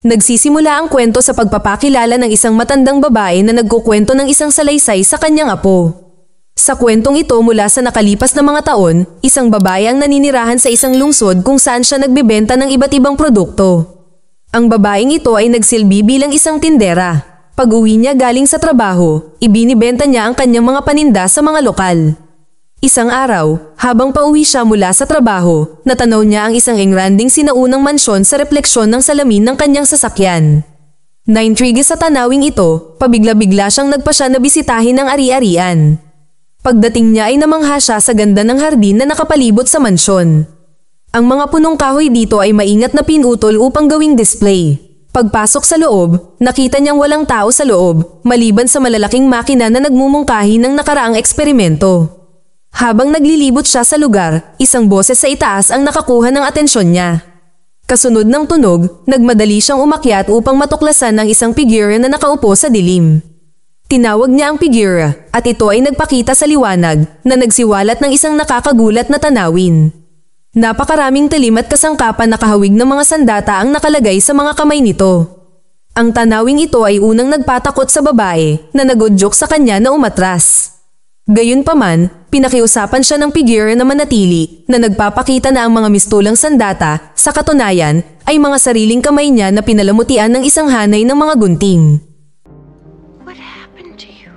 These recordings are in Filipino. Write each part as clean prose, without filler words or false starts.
Nagsisimula ang kwento sa pagpapakilala ng isang matandang babae na nagkukwento ng isang salaysay sa kanyang apo. Sa kwentong ito mula sa nakalipas na mga taon, isang babae ang naninirahan sa isang lungsod kung saan siya nagbebenta ng iba't ibang produkto. Ang babaeng ito ay nagsilbi bilang isang tindera. Pag-uwi niya galing sa trabaho, ibinibenta niya ang kanyang mga paninda sa mga lokal. Isang araw, habang pauwi siya mula sa trabaho, natanaw niya ang isang engranding sinaunang mansyon sa refleksyon ng salamin ng kanyang sasakyan. Naintrigue sa tanawing ito, pabigla-bigla siyang nagpasya na bisitahin ng ari-arian. Pagdating niya ay namangha siya sa ganda ng hardin na nakapalibot sa mansyon. Ang mga punong kahoy dito ay maingat na pinutol upang gawing display. Pagpasok sa loob, nakita niyang walang tao sa loob, maliban sa malalaking makina na nagmumungkahi ng nakaraang eksperimento. Habang naglilibot siya sa lugar, isang boses sa itaas ang nakakuha ng atensyon niya. Kasunod ng tunog, nagmadali siyang umakyat upang matuklasan ang isang figura na nakaupo sa dilim. Tinawag niya ang figura, at ito ay nagpakita sa liwanag na nagsiwalat ng isang nakakagulat na tanawin. Napakaraming talim at kasangkapan na kahawig ng mga sandata ang nakalagay sa mga kamay nito. Ang tanawing ito ay unang nagpatakot sa babae na nagudyok sa kanya na umatras. Gayunpaman, pinakiusapan siya ng figura na manatili na nagpapakita na ang mga mistulang sandata, sa katunayan, ay mga sariling kamay niya na pinalamutian ng isang hanay ng mga gunting. What happened to you?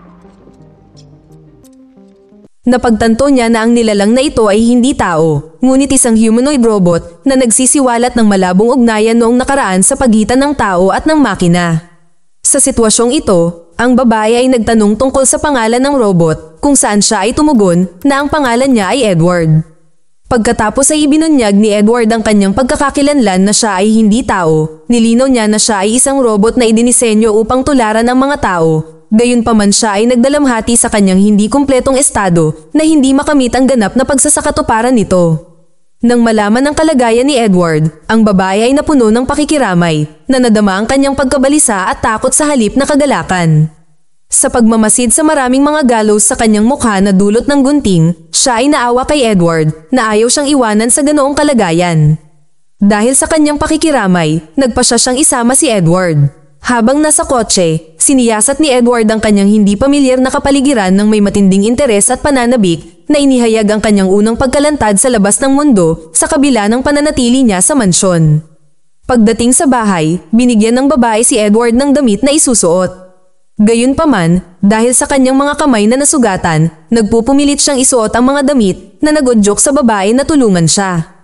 Napagtanto niya na ang nilalang na ito ay hindi tao, ngunit isang humanoid robot na nagsisiwalat ng malabong ugnayan noong nakaraan sa pagitan ng tao at ng makina. Sa sitwasyong ito, ang babae ay nagtanong tungkol sa pangalan ng robot, kung saan siya ay tumugon na ang pangalan niya ay Edward. Pagkatapos ay ibinunyag ni Edward ang kanyang pagkakakilanlan na siya ay hindi tao, nilinaw niya na siya ay isang robot na idinisenyo upang tularan ang mga tao, gayunpaman siya ay nagdalamhati sa kanyang hindi kumpletong estado na hindi makamit ang ganap na pagsasakatuparan nito. Nang malaman ang kalagayan ni Edward, ang babae ay napuno ng pakikiramay, na nadama ang kanyang pagkabalisa at takot sa halip na kagalakan. Sa pagmamasid sa maraming mga gallows sa kanyang mukha na dulot ng gunting, siya ay naawa kay Edward na ayaw siyang iwanan sa ganoong kalagayan. Dahil sa kanyang pakikiramay, nagpasya siyang isama si Edward. Habang nasa kotse, siniyasat ni Edward ang kanyang hindi pamilyar na kapaligiran ng may matinding interes at pananabik na inihayag ang kanyang unang pagkalantad sa labas ng mundo sa kabila ng pananatili niya sa mansyon. Pagdating sa bahay, binigyan ng babae si Edward ng damit na isusuot. Gayunpaman, dahil sa kanyang mga kamay na nasugatan, nagpupumilit siyang isuot ang mga damit na nagudyok sa babae na tulungan siya.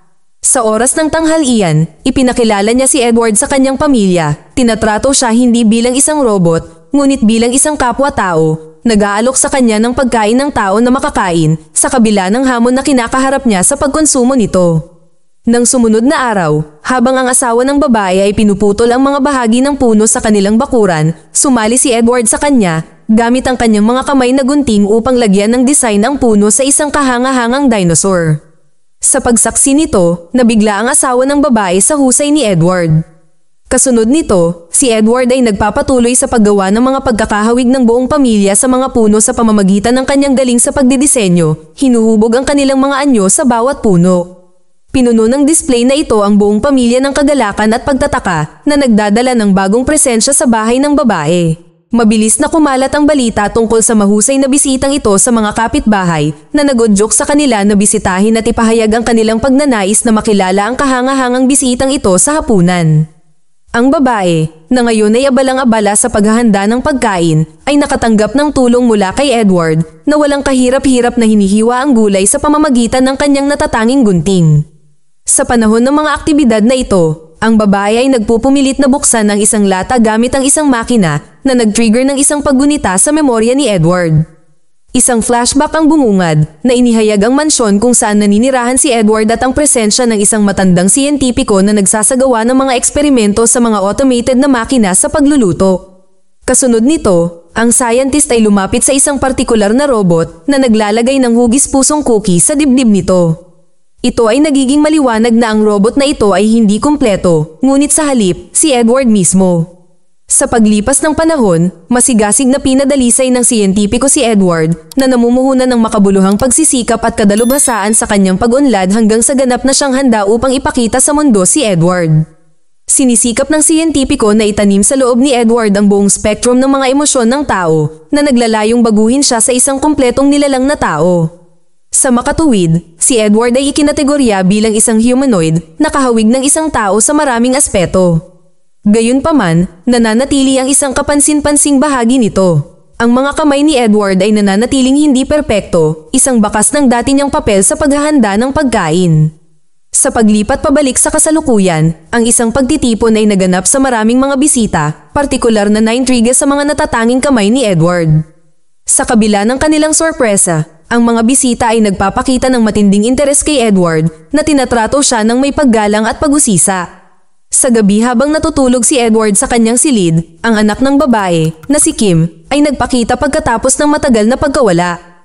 Sa oras ng tanghalian, ipinakilala niya si Edward sa kanyang pamilya. Tinatrato siya hindi bilang isang robot, ngunit bilang isang kapwa-tao. Nag-aalok sa kanya ng pagkain ng tao na makakain sa kabila ng hamon na kinakaharap niya sa pagkonsumo nito. Nang sumunod na araw, habang ang asawa ng babae ay pinuputol ang mga bahagi ng puno sa kanilang bakuran, sumali si Edward sa kanya, gamit ang kanyang mga kamay na gunting upang lagyan ng design ang puno sa isang kahanga-hangang dinosaur. Sa pagsaksi nito, nabigla ang asawa ng babae sa husay ni Edward. Kasunod nito, si Edward ay nagpapatuloy sa paggawa ng mga pagkakahawig ng buong pamilya sa mga puno sa pamamagitan ng kanyang galing sa pagdidisenyo, hinuhubog ang kanilang mga anyo sa bawat puno. Pinuno ng display na ito ang buong pamilya ng kagalakan at pagtataka na nagdadala ng bagong presensya sa bahay ng babae. Mabilis na kumalat ang balita tungkol sa mahusay na bisitang ito sa mga kapitbahay na nagudyok sa kanila na bisitahin at ipahayag ang kanilang pagnanais na makilala ang kahanga-hangang bisitang ito sa hapunan. Ang babae, na ngayon ay abalang-abala sa paghahanda ng pagkain, ay nakatanggap ng tulong mula kay Edward na walang kahirap-hirap na hinihiwa ang gulay sa pamamagitan ng kanyang natatanging gunting. Sa panahon ng mga aktibidad na ito, ang babae ay nagpupumilit na buksan ang isang lata gamit ang isang makina na nag-trigger ng isang paggunita sa memorya ni Edward. Isang flashback ang bumungad na inihayag ang mansyon kung saan naninirahan si Edward at ang presensya ng isang matandang siyentipiko na nagsasagawa ng mga eksperimento sa mga automated na makina sa pagluluto. Kasunod nito, ang scientist ay lumapit sa isang partikular na robot na naglalagay ng hugis-pusong cookie sa dibdib nito. Ito ay nagiging maliwanag na ang robot na ito ay hindi kumpleto, ngunit sa halip, si Edward mismo. Sa paglipas ng panahon, masigasig na pinadalisay ng siyentipiko si Edward na namumuhunan ng makabuluhang pagsisikap at kadalubhasaan sa kanyang pag-unlad hanggang sa ganap na siyang handa upang ipakita sa mundo si Edward. Sinisikap ng siyentipiko na itanim sa loob ni Edward ang buong spectrum ng mga emosyon ng tao na naglalayong baguhin siya sa isang kumpletong nilalang na tao. Sa makatuwid, si Edward ay ikinategorya bilang isang humanoid na kahawig ng isang tao sa maraming aspeto. Gayunpaman, nananatili ang isang kapansin-pansing bahagi nito. Ang mga kamay ni Edward ay nananatiling hindi perpekto, isang bakas ng dati niyang papel sa paghahanda ng pagkain. Sa paglipat pabalik sa kasalukuyan, ang isang pagtitipon ay naganap sa maraming mga bisita, partikular na naintriga sa mga natatanging kamay ni Edward. Sa kabila ng kanilang sorpresa, ang mga bisita ay nagpapakita ng matinding interes kay Edward na tinatrato siya ng may paggalang at pag-usisa. Sa gabi habang natutulog si Edward sa kanyang silid, ang anak ng babae, na si Kim, ay nagpakita pagkatapos ng matagal na pagkawala.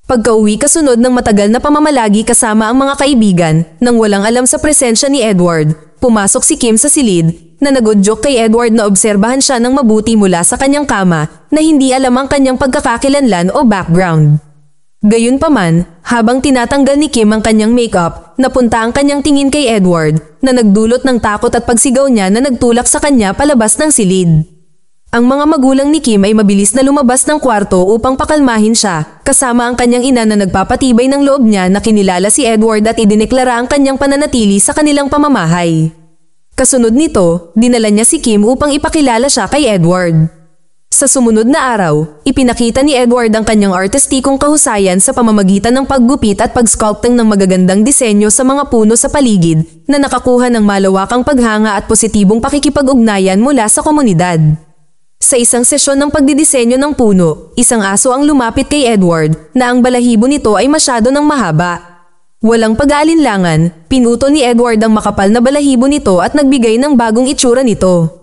Pagka-uwi kasunod ng matagal na pamamalagi kasama ang mga kaibigan, nang walang alam sa presensya ni Edward, pumasok si Kim sa silid, na nag-joke kay Edward na obserbahan siya ng mabuti mula sa kanyang kama na hindi alam ang kanyang pagkakakilanlan o background. Gayunpaman, habang tinatanggal ni Kim ang kanyang makeup, napunta ang kanyang tingin kay Edward na nagdulot ng takot at pagsigaw niya na nagtulak sa kanya palabas ng silid. Ang mga magulang ni Kim ay mabilis na lumabas ng kwarto upang pakalmahin siya, kasama ang kanyang ina na nagpapatibay ng loob niya na kinilala si Edward at idineklara ang kanyang pananatili sa kanilang pamamahay. Kasunod nito, dinala niya si Kim upang ipakilala siya kay Edward. Sa sumunod na araw, ipinakita ni Edward ang kanyang artistikong kahusayan sa pamamagitan ng paggupit at pag-sculpting ng magagandang disenyo sa mga puno sa paligid na nakakuha ng malawakang paghanga at positibong pakikipag-ugnayan mula sa komunidad. Sa isang sesyon ng pagdidisenyo ng puno, isang aso ang lumapit kay Edward na ang balahibo nito ay masyado ng mahaba. Walang pag-aalinlangan, pinuto ni Edward ang makapal na balahibo nito at nagbigay ng bagong itsura nito.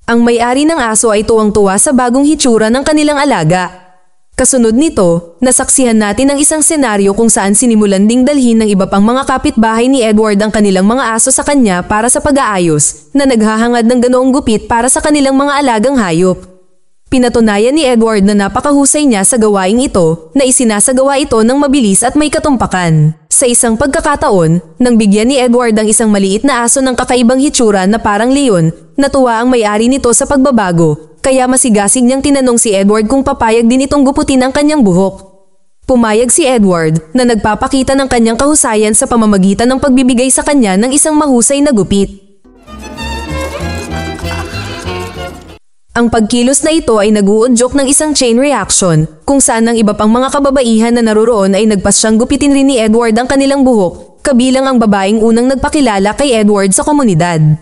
Ang may-ari ng aso ay tuwang-tuwa sa bagong hitsura ng kanilang alaga. Kasunod nito, nasaksihan natin ang isang senaryo kung saan sinimulan ding dalhin ng iba pang mga kapitbahay ni Edward ang kanilang mga aso sa kanya para sa pag-aayos, na naghahangad ng ganoong gupit para sa kanilang mga alagang hayop. Pinatunayan ni Edward na napakahusay niya sa gawaing ito, na isinasagawa ito ng mabilis at may katumpakan. Sa isang pagkakataon, nang bigyan ni Edward ang isang maliit na aso ng kakaibang hitsura na parang leon, natuwa ang may-ari nito sa pagbabago. Kaya masigasig niyang tinanong si Edward kung papayag din itong guputin ang kanyang buhok. Pumayag si Edward na nagpapakita ng kanyang kahusayan sa pamamagitan ng pagbibigay sa kanya ng isang mahusay na gupit. Ang pagkilos na ito ay nag-uudyok ng isang chain reaction kung saan ang iba pang mga kababaihan na naroroon ay nagpasyang gupitin rin ni Edward ang kanilang buhok, kabilang ang babaeng unang nagpakilala kay Edward sa komunidad.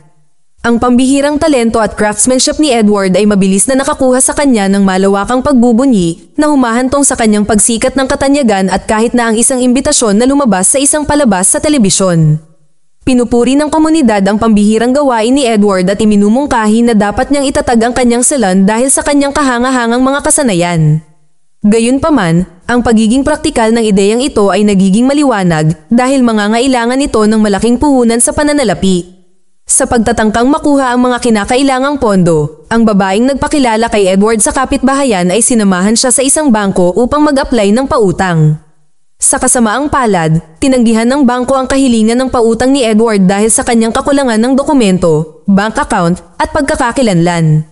Ang pambihirang talento at craftsmanship ni Edward ay mabilis na nakakuha sa kanya ng malawakang pagbubunyi na humahantong sa kanyang pagsikat ng katanyagan at kahit na ang isang imbitasyon na lumabas sa isang palabas sa telebisyon. Pinupuri ng komunidad ang pambihirang gawain ni Edward at iminumungkahi na dapat niyang itatag ang kanyang salon dahil sa kanyang kahanga-hangang mga kasanayan. Gayunpaman, ang pagiging praktikal ng ideyang ito ay nagiging maliwanag dahil mangangailangan ito ng malaking puhunan sa pananalapi. Sa pagtatangkang makuha ang mga kinakailangang pondo, ang babaeng nagpakilala kay Edward sa kapitbahayan ay sinamahan siya sa isang bangko upang mag-apply ng pautang. Sa kasamaang palad, tinanggihan ng bangko ang kahilingan ng pautang ni Edward dahil sa kanyang kakulangan ng dokumento, bank account at pagkakakilanlan.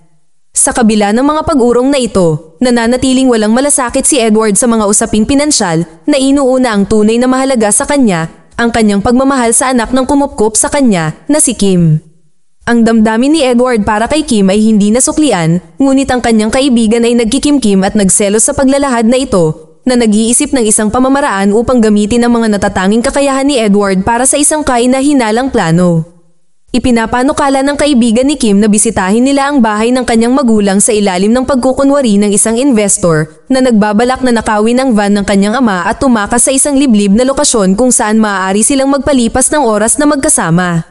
Sa kabila ng mga pag-urong na ito, nananatiling walang malasakit si Edward sa mga usaping pinansyal na inuuna ang tunay na mahalaga sa kanya, ang kanyang pagmamahal sa anak ng kumupkop sa kanya na si Kim. Ang damdamin ni Edward para kay Kim ay hindi nasuklian, ngunit ang kanyang kaibigan ay nagkikimkim at nagselos sa paglalahad na ito, na nag-iisip ng isang pamamaraan upang gamitin ang mga natatanging kakayahan ni Edward para sa isang kahinahinalang plano. Ipinapanukala ng kaibigan ni Kim na bisitahin nila ang bahay ng kanyang magulang sa ilalim ng pagkukunwari ng isang investor na nagbabalak na nakawin ang van ng kanyang ama at tumakas sa isang liblib na lokasyon kung saan maaari silang magpalipas ng oras na magkasama.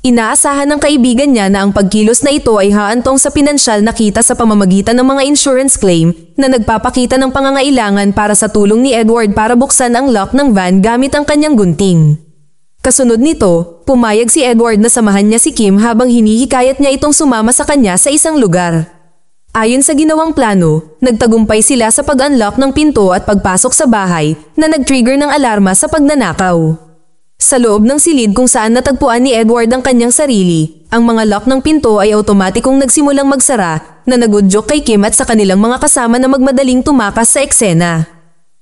Inaasahan ng kaibigan niya na ang pagkilos na ito ay haantong sa pinansyal na kita sa pamamagitan ng mga insurance claim na nagpapakita ng pangangailangan para sa tulong ni Edward para buksan ang lock ng van gamit ang kanyang gunting. Kasunod nito, pumayag si Edward na samahan niya si Kim habang hinihikayat niya itong sumama sa kanya sa isang lugar. Ayon sa ginawang plano, nagtagumpay sila sa pag-unlock ng pinto at pagpasok sa bahay na nag-trigger ng alarma sa pagnanakaw. Sa loob ng silid kung saan natagpuan ni Edward ang kanyang sarili, ang mga lock ng pinto ay automatikong nagsimulang magsara na nagudyok kay Kim at sa kanilang mga kasama na magmadaling tumakas sa eksena.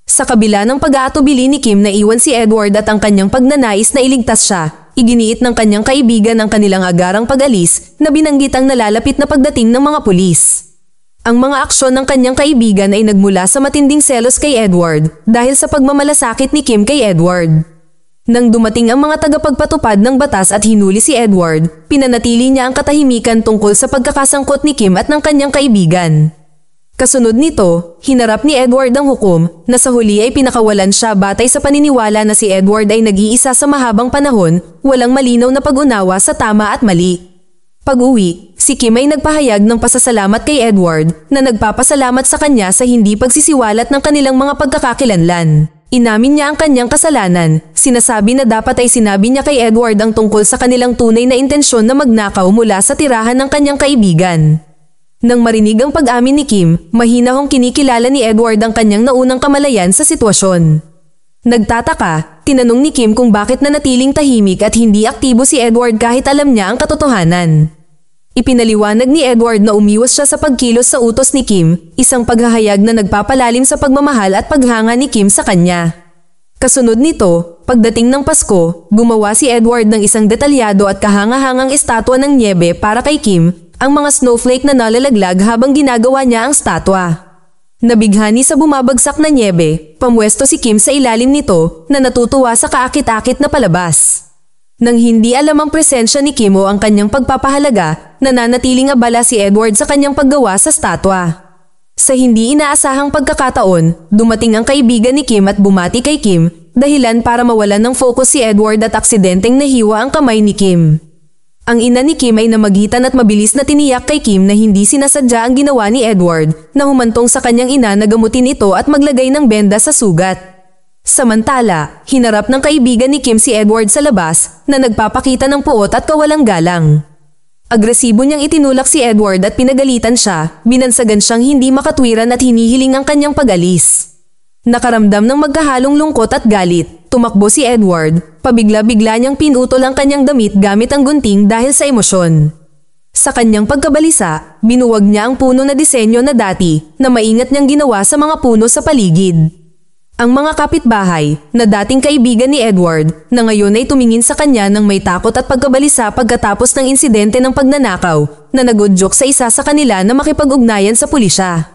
Sa kabila ng pag-aatubili ni Kim na iwan si Edward at ang kanyang pagnanais na iligtas siya, iginiit ng kanyang kaibigan ang kanilang agarang pag-alis na binanggit ang nalalapit na pagdating ng mga pulis. Ang mga aksyon ng kanyang kaibigan ay nagmula sa matinding selos kay Edward dahil sa pagmamalasakit ni Kim kay Edward. Nang dumating ang mga tagapagpatupad ng batas at hinuli si Edward, pinanatili niya ang katahimikan tungkol sa pagkakasangkot ni Kim at ng kanyang kaibigan. Kasunod nito, hinarap ni Edward ang hukom na sa huli ay pinakawalan siya batay sa paniniwala na si Edward ay nag-iisa sa mahabang panahon, walang malinaw na pag-unawa sa tama at mali. Pag-uwi, si Kim ay nagpahayag ng pasasalamat kay Edward na nagpapasalamat sa kanya sa hindi pagsisiwalat ng kanilang mga pagkakakilanlan. Inamin niya ang kanyang kasalanan, sinasabi na dapat ay sinabi niya kay Edward ang tungkol sa kanilang tunay na intensyon na magnakaw mula sa tirahan ng kanyang kaibigan. Nang marinig ang pag-amin ni Kim, mahinahong kinikilala ni Edward ang kanyang naunang kamalayan sa sitwasyon. Nagtataka, tinanong ni Kim kung bakit nanatiling tahimik at hindi aktibo si Edward kahit alam niya ang katotohanan. Ipinaliwanag ni Edward na umiwas siya sa pagkilos sa utos ni Kim, isang paghahayag na nagpapalalim sa pagmamahal at paghanga ni Kim sa kanya. Kasunod nito, pagdating ng Pasko, gumawa si Edward ng isang detalyado at kahanga-hangang estatwa ng nyebe para kay Kim, ang mga snowflake na nalalaglag habang ginagawa niya ang statwa. Nabighani sa bumabagsak na nyebe, pamwesto si Kim sa ilalim nito na natutuwa sa kaakit-akit na palabas. Nang hindi alam ang presensya ni Kim o ang kanyang pagpapahalaga, nananatiling abala si Edward sa kanyang paggawa sa statwa. Sa hindi inaasahang pagkakataon, dumating ang kaibigan ni Kim at bumati kay Kim, dahilan para mawalan ng focus si Edward at aksidenteng nahiwa ang kamay ni Kim. Ang ina ni Kim ay namagitan at mabilis na tiniyak kay Kim na hindi sinasadya ang ginawa ni Edward, na humantong sa kanyang ina na gamutin ito at maglagay ng benda sa sugat. Samantala, hinarap ng kaibigan ni Kim si Edward sa labas na nagpapakita ng puot at kawalang galang. Agresibo niyang itinulak si Edward at pinagalitan siya, binansagan siyang hindi makatwiran at hinihiling ang kanyang pag-alis. Nakaramdam ng magkahalong lungkot at galit, tumakbo si Edward, pabigla-bigla niyang pinutol ang kanyang damit gamit ang gunting dahil sa emosyon. Sa kanyang pagkabalisa, binuwag niya ang puno na disenyo na dati na maingat niyang ginawa sa mga puno sa paligid. Ang mga kapitbahay, na dating kaibigan ni Edward, na ngayon ay tumingin sa kanya ng may takot at pagkabalisa pagkatapos ng insidente ng pagnanakaw, na nagudyok sa isa sa kanila na makipag-ugnayan sa pulisya.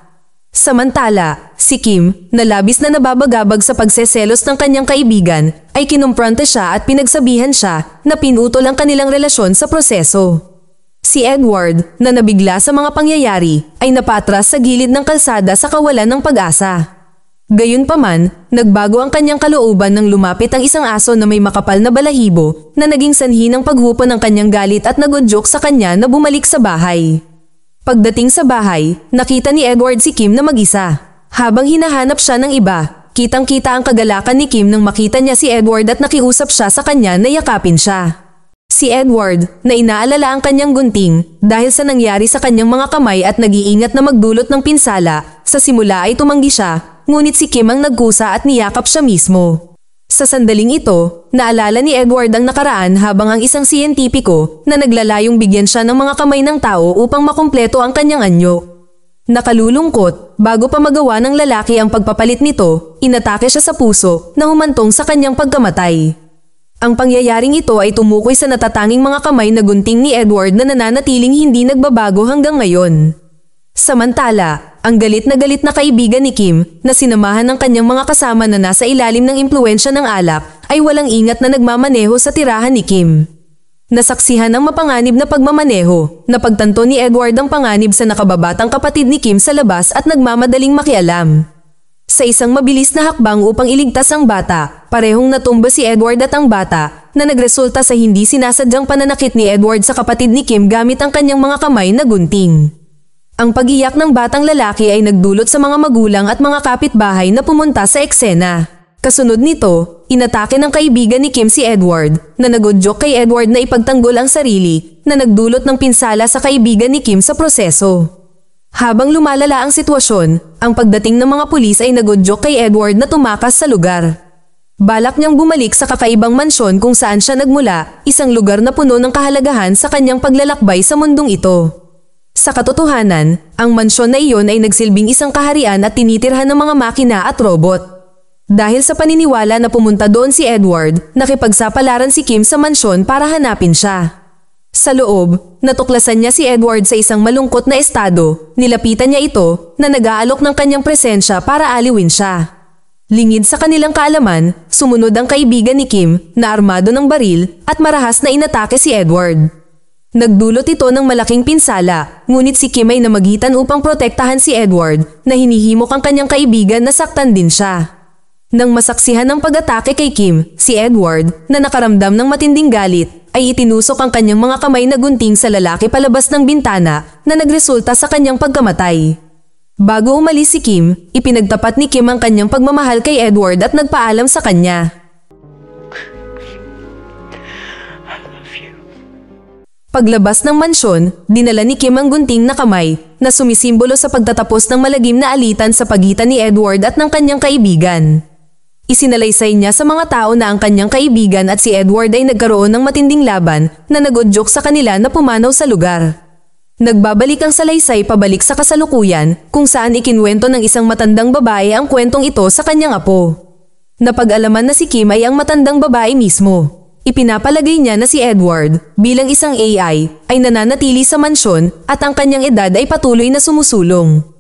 Samantala, si Kim, na labis na nababagabag sa pagseselos ng kanyang kaibigan, ay kinumpronte siya at pinagsabihan siya na pinutol ang kanilang relasyon sa proseso. Si Edward, na nabigla sa mga pangyayari, ay napatras sa gilid ng kalsada sa kawalan ng pag-asa. Gayunpaman, nagbago ang kanyang kalooban nang lumapit ang isang aso na may makapal na balahibo na naging sanhi ng paghupon ng kanyang galit at nagudyok sa kanya na bumalik sa bahay. Pagdating sa bahay, nakita ni Edward si Kim na mag-isa. Habang hinahanap siya ng iba, kitang-kita ang kagalakan ni Kim nang makita niya si Edward at nakiusap siya sa kanya na yakapin siya. Si Edward, na inaalala ang kanyang gunting dahil sa nangyari sa kanyang mga kamay at nag-iingat na magdulot ng pinsala, sa simula ay tumanggi siya, ngunit si Kim ang nagkusa at niyakap siya mismo. Sa sandaling ito, naalala ni Edward ang nakaraan habang ang isang siyentipiko na naglalayong bigyan siya ng mga kamay ng tao upang makumpleto ang kanyang anyo. Nakalulungkot, bago pa magawa ng lalaki ang pagpapalit nito, inatake siya sa puso na humantong sa kanyang pagkamatay. Ang pangyayaring ito ay tumukoy sa natatanging mga kamay na gunting ni Edward na nananatiling hindi nagbabago hanggang ngayon. Samantala, ang galit na kaibigan ni Kim na sinamahan ng kanyang mga kasama na nasa ilalim ng impluwensya ng alak ay walang ingat na nagmamaneho sa tirahan ni Kim. Nasaksihan ang mapanganib na pagmamaneho, napagtanto ni Edward ang panganib sa nakababatang kapatid ni Kim sa labas at nagmamadaling makialam. Sa isang mabilis na hakbang upang iligtas ang bata, parehong natumba si Edward at ang bata na nagresulta sa hindi sinasadyang pananakit ni Edward sa kapatid ni Kim gamit ang kanyang mga kamay na gunting. Ang pag-iyak ng batang lalaki ay nagdulot sa mga magulang at mga kapitbahay na pumunta sa eksena. Kasunod nito, inatake ng kaibigan ni Kim si Edward na nagudyok kay Edward na ipagtanggol ang sarili na nagdulot ng pinsala sa kaibigan ni Kim sa proseso. Habang lumalala ang sitwasyon, ang pagdating ng mga pulis ay nagudyok kay Edward na tumakas sa lugar. Balak niyang bumalik sa kakaibang mansyon kung saan siya nagmula, isang lugar na puno ng kahalagahan sa kanyang paglalakbay sa mundong ito. Sa katotohanan, ang mansyon na iyon ay nagsilbing isang kaharian at tinitirhan ng mga makina at robot. Dahil sa paniniwala na pumunta doon si Edward, nakipagsapalaran si Kim sa mansyon para hanapin siya. Sa loob, natuklasan niya si Edward sa isang malungkot na estado, nilapitan niya ito na nag-aalok ng kanyang presensya para aliwin siya. Lingid sa kanilang kaalaman, sumunod ang kaibigan ni Kim na armado ng baril at marahas na inatake si Edward. Nagdulot ito ng malaking pinsala, ngunit si Kim ay namagitan upang protektahan si Edward na hinihimok ang kanyang kaibigan na saktan din siya. Nang masaksihan ng pag-atake kay Kim, si Edward, na nakaramdam ng matinding galit, ay itinusok ang kanyang mga kamay na gunting sa lalaki palabas ng bintana na nagresulta sa kanyang pagkamatay. Bago umalis si Kim, ipinagtapat ni Kim ang kanyang pagmamahal kay Edward at nagpaalam sa kanya. I love you. Paglabas ng mansyon, dinala ni Kim ang gunting na kamay na sumisimbolo sa pagtatapos ng malagim na alitan sa pagitan ni Edward at ng kanyang kaibigan. Isinalaysay niya sa mga tao na ang kanyang kaibigan at si Edward ay nagkaroon ng matinding laban na nag-udyok sa kanila na pumanaw sa lugar. Nagbabalik ang salaysay pabalik sa kasalukuyan kung saan ikinwento ng isang matandang babae ang kwentong ito sa kanyang apo. Napag-alaman na si Kim ay ang matandang babae mismo. Ipinapalagay niya na si Edward, bilang isang AI, ay nananatili sa mansyon at ang kanyang edad ay patuloy na sumusulong.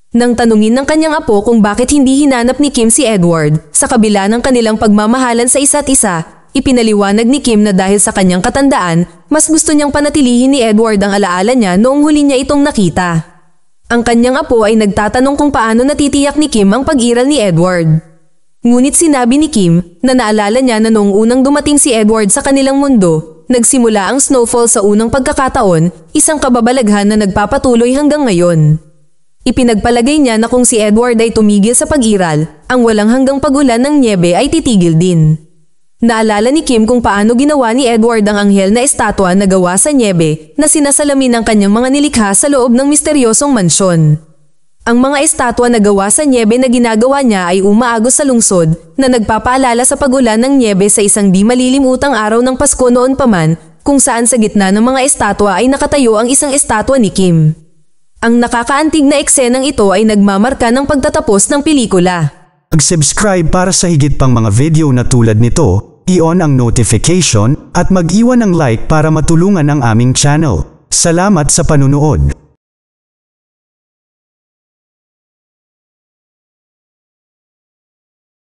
Nang tanungin ng kanyang apo kung bakit hindi hinanap ni Kim si Edward, sa kabila ng kanilang pagmamahalan sa isa't isa, ipinaliwanag ni Kim na dahil sa kanyang katandaan, mas gusto niyang panatilihin ni Edward ang alaala niya noong huli niya itong nakita. Ang kanyang apo ay nagtatanong kung paano natitiyak ni Kim ang pag-iral ni Edward. Ngunit sinabi ni Kim na naalala niya na noong unang dumating si Edward sa kanilang mundo, nagsimula ang snowfall sa unang pagkakataon, isang kababalaghan na nagpapatuloy hanggang ngayon. Ipinagpalagay niya na kung si Edward ay tumigil sa pag-iral, ang walang hanggang pagulan ng nyebe ay titigil din. Naalala ni Kim kung paano ginawa ni Edward ang anghel na estatwa na gawa sa nyebe na sinasalamin ng kanyang mga nilikha sa loob ng misteryosong mansyon. Ang mga estatwa na gawa sa nyebe na ginagawa niya ay umaagos sa lungsod na nagpapaalala sa pagulan ng nyebe sa isang di malilimutang araw ng Pasko noon pa man, kung saan sa gitna ng mga estatwa ay nakatayo ang isang estatwa ni Kim. Ang nakakaantig na eksenang ito ay nagmamarka ng pagtatapos ng pelikula. Mag-subscribe para sa higit pang mga video na tulad nito, i-on ang notification at mag-iwan ng like para matulungan ang aming channel. Salamat sa panunood.